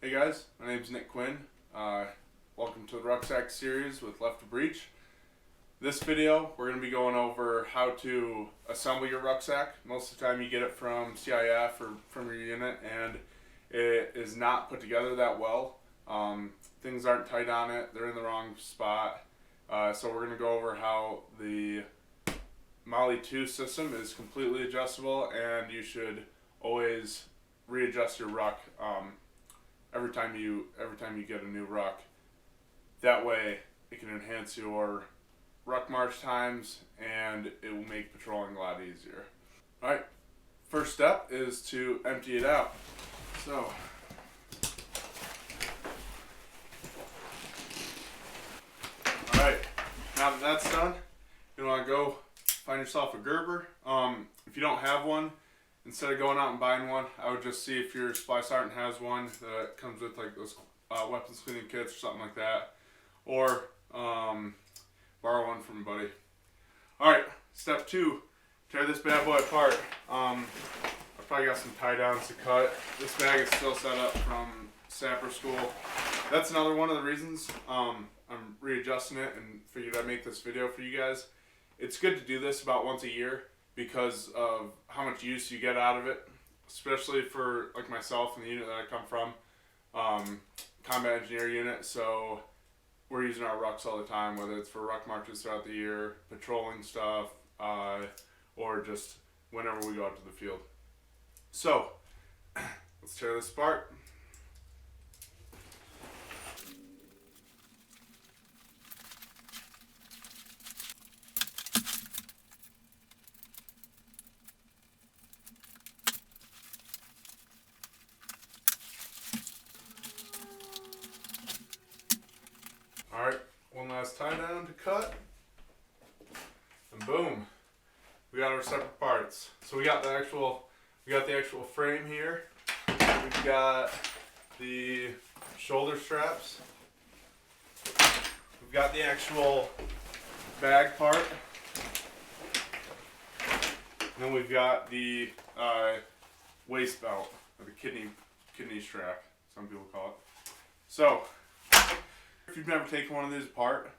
Hey guys, my name's Nick Quinn. Welcome to the Rucksack series with Left to Breech. This video, we're going to be going over how to assemble your rucksack. Most of the time you get it from CIF or from your unit and it is not put together that well. Things aren't tight on it, they're in the wrong spot. So we're going to go over how the MOLLE II system is completely adjustable, and you should always readjust your ruck every time you get a new ruck. That way it can enhance your ruck march times and it will make patrolling a lot easier. Alright, first step is to empty it out. So alright, now that that's done, you want to go find yourself a Gerber. If you don't have one, instead of going out and buying one, I would just see if your supply sergeant has one that comes with like those weapons cleaning kits or something like that, or borrow one from a buddy. Alright, step 2, tear this bad boy apart. I've probably got some tie downs to cut. This bag is still set up from sapper school. That's another one of the reasons I'm readjusting it and figured I'd make this video for you guys. It's good to do this about once a year because of how much use you get out of it, especially for like myself and the unit that I come from, combat engineer unit. So we're using our rucks all the time, whether it's for ruck marches throughout the year, patrolling stuff, or just whenever we go out to the field. So let's tear this apart. Alright, one last tie down to cut, and boom, we got our separate parts. So we got the actual frame here. We've got the shoulder straps. We've got the actual bag part. And then we've got the waist belt, or the kidney strap, some people call it. So if you've never taken one of these apart,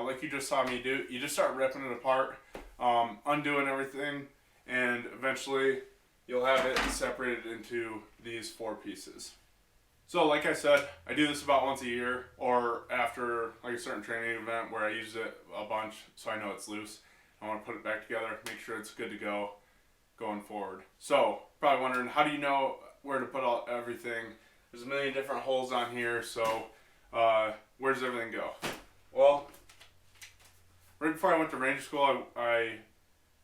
like you just saw me do, you just start ripping it apart, undoing everything, and eventually you'll have it separated into these 4 pieces. So like I said, I do this about once a year, or after like a certain training event where I use it a bunch so I know it's loose. I want to put it back together, make sure it's good to go going forward. So probably wondering, how do you know where to put everything? There's a million different holes on here, so where does everything go? Well, right before I went to Ranger School, I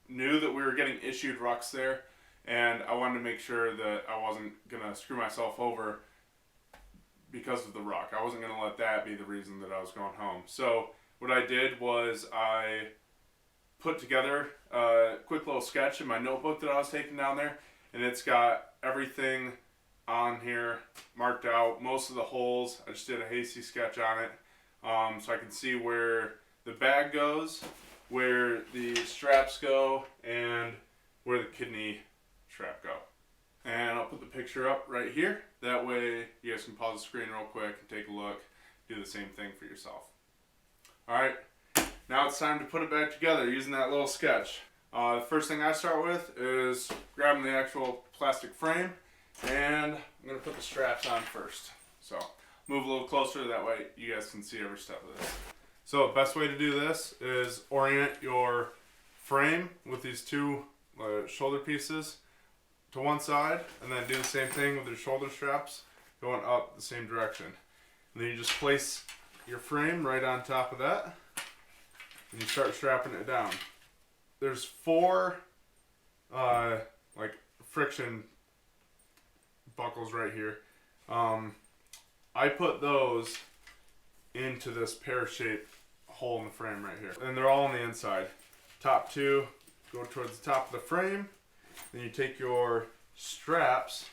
knew that we were getting issued rucks there, and I wanted to make sure that I wasn't going to screw myself over because of the ruck. I wasn't going to let that be the reason that I was going home. So what I did was I put together a quick little sketch in my notebook that I was taking down there, and it's got everything on here marked out, most of the holes. I just did a hasty sketch on it, so I can see where the bag goes, where the straps go, and where the kidney strap go. And I'll put the picture up right here. That way you guys can pause the screen real quick and take a look, do the same thing for yourself. Alright, now it's time to put it back together using that little sketch. The first thing I start with is grabbing the actual plastic frame, and I'm going to put the straps on first. So move a little closer, that way you guys can see every step of this. So the best way to do this is orient your frame with these 2 shoulder pieces to one side, and then do the same thing with your shoulder straps going up the same direction. And then you just place your frame right on top of that, and you start strapping it down. There's 4 like friction buckles right here. I put those into this pear-shaped hole in the frame right here, and they're all on the inside. Top 2 go towards the top of the frame. Then you take your straps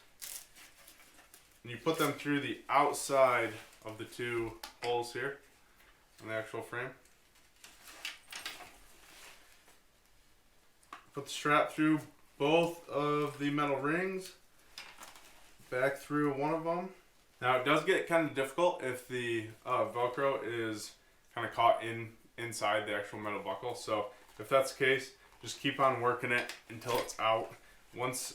and you put them through the outside of the 2 holes here on the actual frame. Put the strap through both of the metal rings, back through one of them, Now it does get kind of difficult if the Velcro is kind of caught inside the actual metal buckle. So if that's the case, just keep on working it until it's out. Once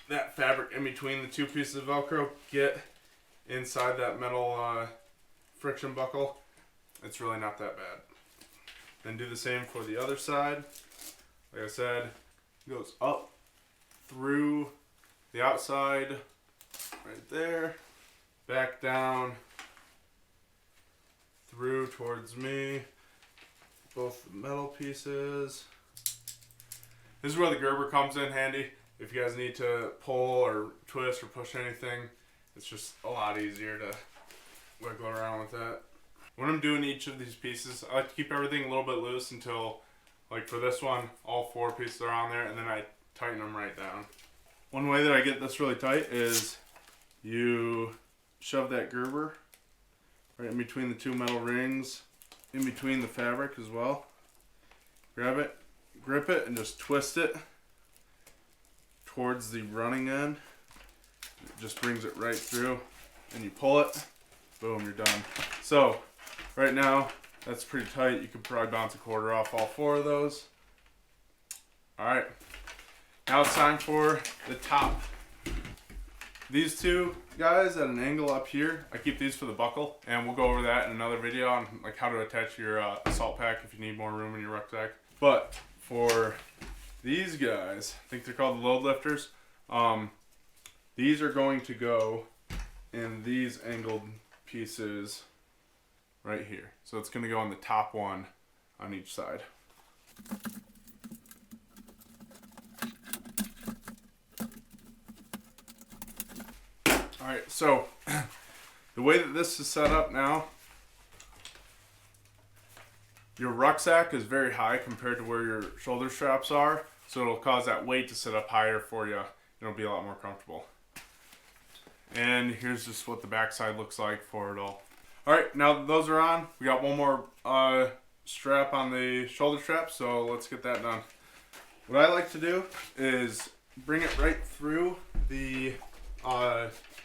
that fabric in between the two pieces of Velcro get inside that metal friction buckle, it's really not that bad. Then do the same for the other side. Like I said, it goes up through the outside, right there, back down, through towards me, both the metal pieces. This is where the Gerber comes in handy. If you guys need to pull or twist or push anything, it's just a lot easier to wiggle around with that. When I'm doing each of these pieces, I like to keep everything a little bit loose until, like for this one, all 4 pieces are on there, and then I tighten them right down. One way that I get this really tight is you shove that Gerber right in between the 2 metal rings, in between the fabric as well. Grab it, grip it, and just twist it towards the running end. It just brings it right through, and you pull it, boom, you're done. So right now that's pretty tight. You could probably bounce a quarter off all 4 of those. Alright, now it's time for the top. These 2 guys at an angle up here, I keep these for the buckle, and we'll go over that in another video on like how to attach your assault pack if you need more room in your rucksack. But for these guys, I think they're called the load lifters. These are going to go in these angled pieces right here. So it's going to go on the top one on each side. Alright, so the way that this is set up now, your rucksack is very high compared to where your shoulder straps are, so it'll cause that weight to sit up higher for you. It'll be a lot more comfortable. And here's just what the backside looks like for it all. Alright, now that those are on, we got one more strap on the shoulder strap, so let's get that done. What I like to do is bring it right through the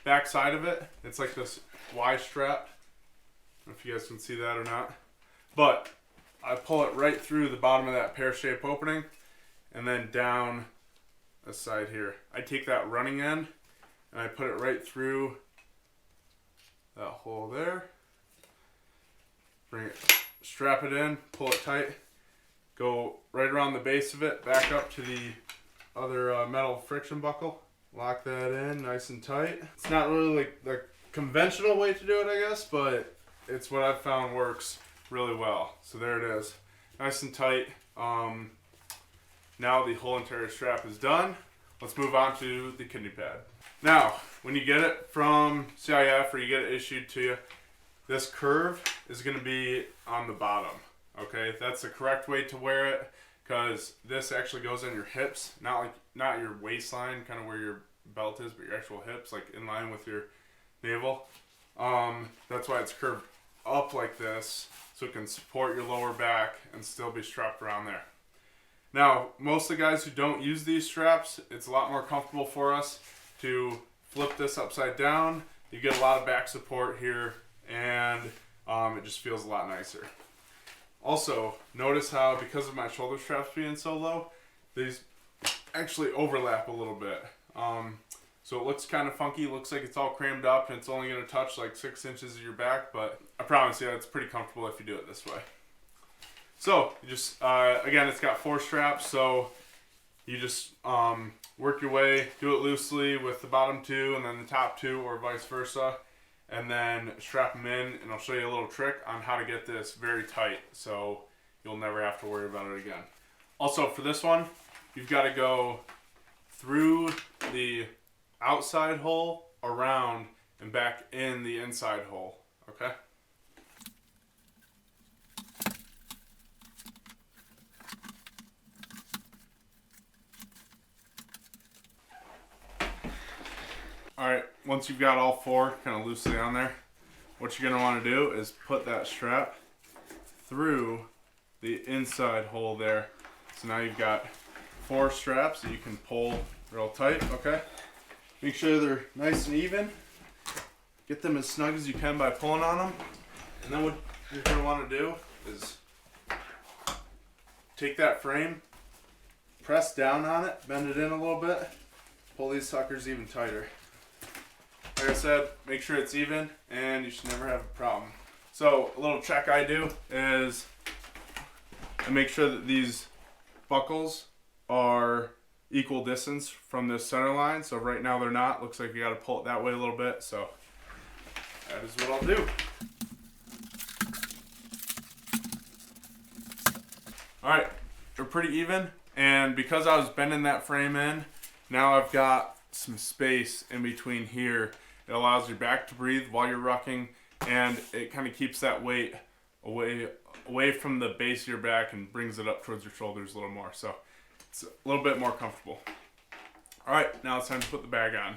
back side of it. It's like this Y strap. I don't know if you guys can see that or not. But I pull it right through the bottom of that pear-shaped opening and then down this side here. I take that running end and I put it right through that hole there. Bring it, strap it in, pull it tight, go right around the base of it, back up to the other metal friction buckle. Lock that in nice and tight. It's not really like the conventional way to do it, I guess, but it's what I've found works really well. So there it is. Nice and tight. Now the whole entire strap is done. Let's move on to the kidney pad. Now, when you get it from CIF or you get it issued to you, this curve is going to be on the bottom. Okay, that's the correct way to wear it, because this actually goes on your hips, not your waistline, kind of where your belt is, but your actual hips, like in line with your navel. That's why it's curved up like this, so it can support your lower back and still be strapped around there. Now, most of the guys who don't use these straps, it's a lot more comfortable for us to flip this upside down. You get a lot of back support here, and it just feels a lot nicer. Also, notice how, because of my shoulder straps being so low, these actually overlap a little bit. So it looks kind of funky, looks like it's all crammed up and it's only going to touch like 6 inches of your back, but I promise you it's pretty comfortable if you do it this way. So, you just, again, it's got 4 straps, so you just work your way, do it loosely with the bottom 2 and then the top 2, or vice versa, and then strap them in, and I'll show you a little trick on how to get this very tight so you'll never have to worry about it again. Also, for this one, you've got to go through the outside hole, around, and back in the inside hole, okay? Alright, once you've got all 4 kind of loosely on there, what you're going to want to do is put that strap through the inside hole there. So now you've got 4 straps that you can pull real tight, okay? Make sure they're nice and even. get them as snug as you can by pulling on them. And then what you're going to want to do is take that frame, press down on it, bend it in a little bit, pull these suckers even tighter. Like I said, make sure it's even and you should never have a problem. So a little check I do is I make sure that these buckles are equal distance from this center line. So right now they're not. Looks like you got to pull it that way a little bit. So that is what I'll do. Alright, they're pretty even, and because I was bending that frame in, now I've got some space in between here. It allows your back to breathe while you're rucking, and it kind of keeps that weight away from the base of your back and brings it up towards your shoulders a little more. So it's a little bit more comfortable. Alright, now it's time to put the bag on.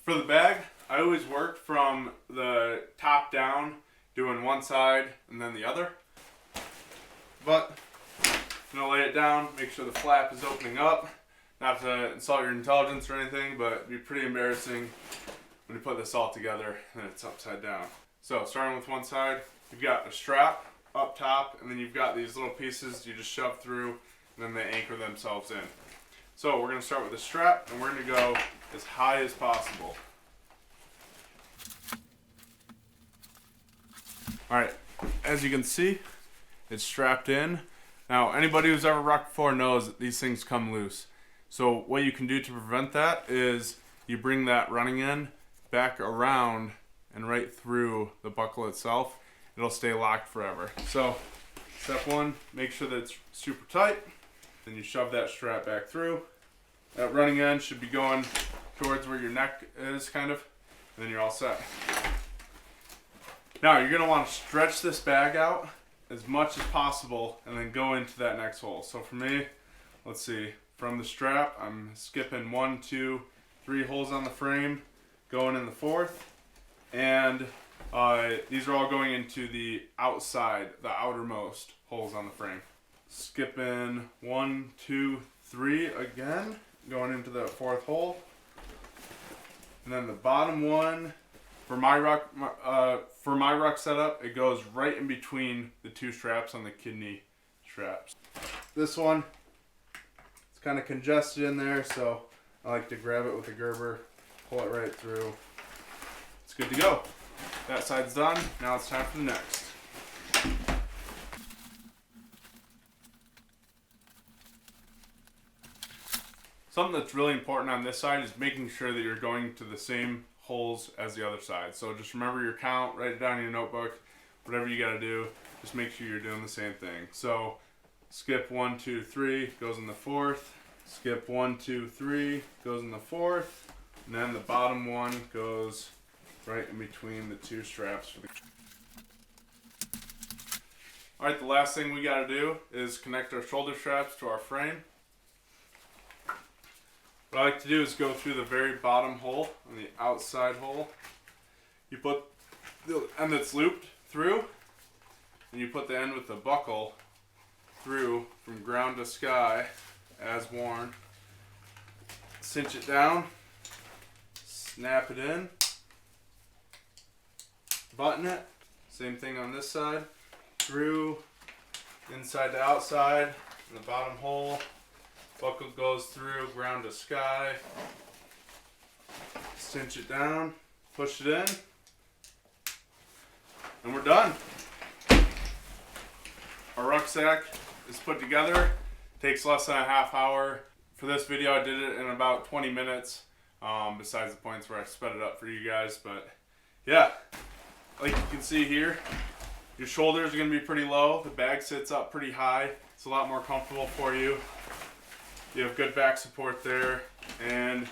For the bag, I always work from the top down, doing one side and then the other. But I'm going to lay it down, make sure the flap is opening up. Not to insult your intelligence or anything, but it'd be pretty embarrassing when you put this all together and it's upside down. So starting with one side, you've got a strap up top, and then you've got these little pieces you just shove through, and then they anchor themselves in. So we're going to start with the strap, and we're going to go as high as possible. Alright, as you can see, it's strapped in. Now, anybody who's ever rucked before knows that these things come loose. So what you can do to prevent that is you bring that running end back around and right through the buckle itself. It'll stay locked forever. So step one, make sure that it's super tight. Then you shove that strap back through. That running end should be going towards where your neck is, kind of, and then you're all set. Now you're going to want to stretch this bag out as much as possible and then go into that next hole. So for me, let's see, from the strap, I'm skipping 1, 2, 3 holes on the frame, going in the fourth, and these are all going into the outside, the outermost holes on the frame. Skipping 1, 2, 3 again, going into the fourth hole, and then the bottom one. For my ruck setup, it goes right in between the two straps on the kidney straps. This one, it's kind of congested in there, so I like to grab it with a Gerber, pull it right through. It's good to go. That side's done. Now it's time for the next. Something that's really important on this side is making sure that you're going to the same holes as the other side. So just remember your count, write it down in your notebook, whatever you got to do, just make sure you're doing the same thing. So skip 1, 2, 3, goes in the fourth, skip 1, 2, 3, goes in the fourth, and then the bottom one goes right in between the two straps for the. Alright, the last thing we got to do is connect our shoulder straps to our frame. What I like to do is go through the very bottom hole, on the outside hole. You put the end that's looped through, and you put the end with the buckle through from ground to sky as worn. Cinch it down, snap it in, button it, same thing on this side, through, inside to outside, in the bottom hole. Buckle goes through ground to sky. Cinch it down, push it in, and we're done. Our rucksack is put together. Takes less than a half hour. For this video, I did it in about 20 minutes, besides the points where I sped it up for you guys. But yeah, like you can see here, your shoulders are going to be pretty low. The bag sits up pretty high. It's a lot more comfortable for you. You have good back support there, and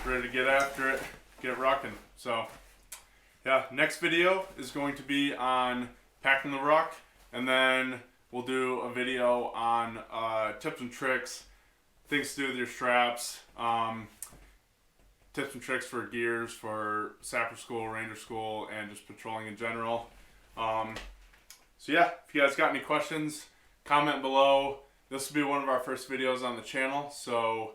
ready to get after it, get rucking. So yeah, next video is going to be on packing the ruck, and then we'll do a video on tips and tricks, things to do with your straps, tips and tricks for gears for sapper school, ranger school, and just patrolling in general. So yeah, if you guys got any questions, comment below. This will be one of our first videos on the channel, so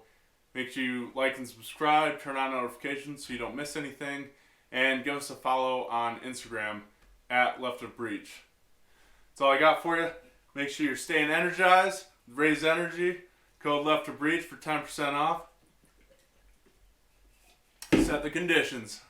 make sure you like and subscribe, turn on notifications so you don't miss anything, and give us a follow on Instagram at Left of Breach. That's all I got for you. Make sure you're staying energized, raise energy. Code Left of Breach for 10% off. Set the conditions.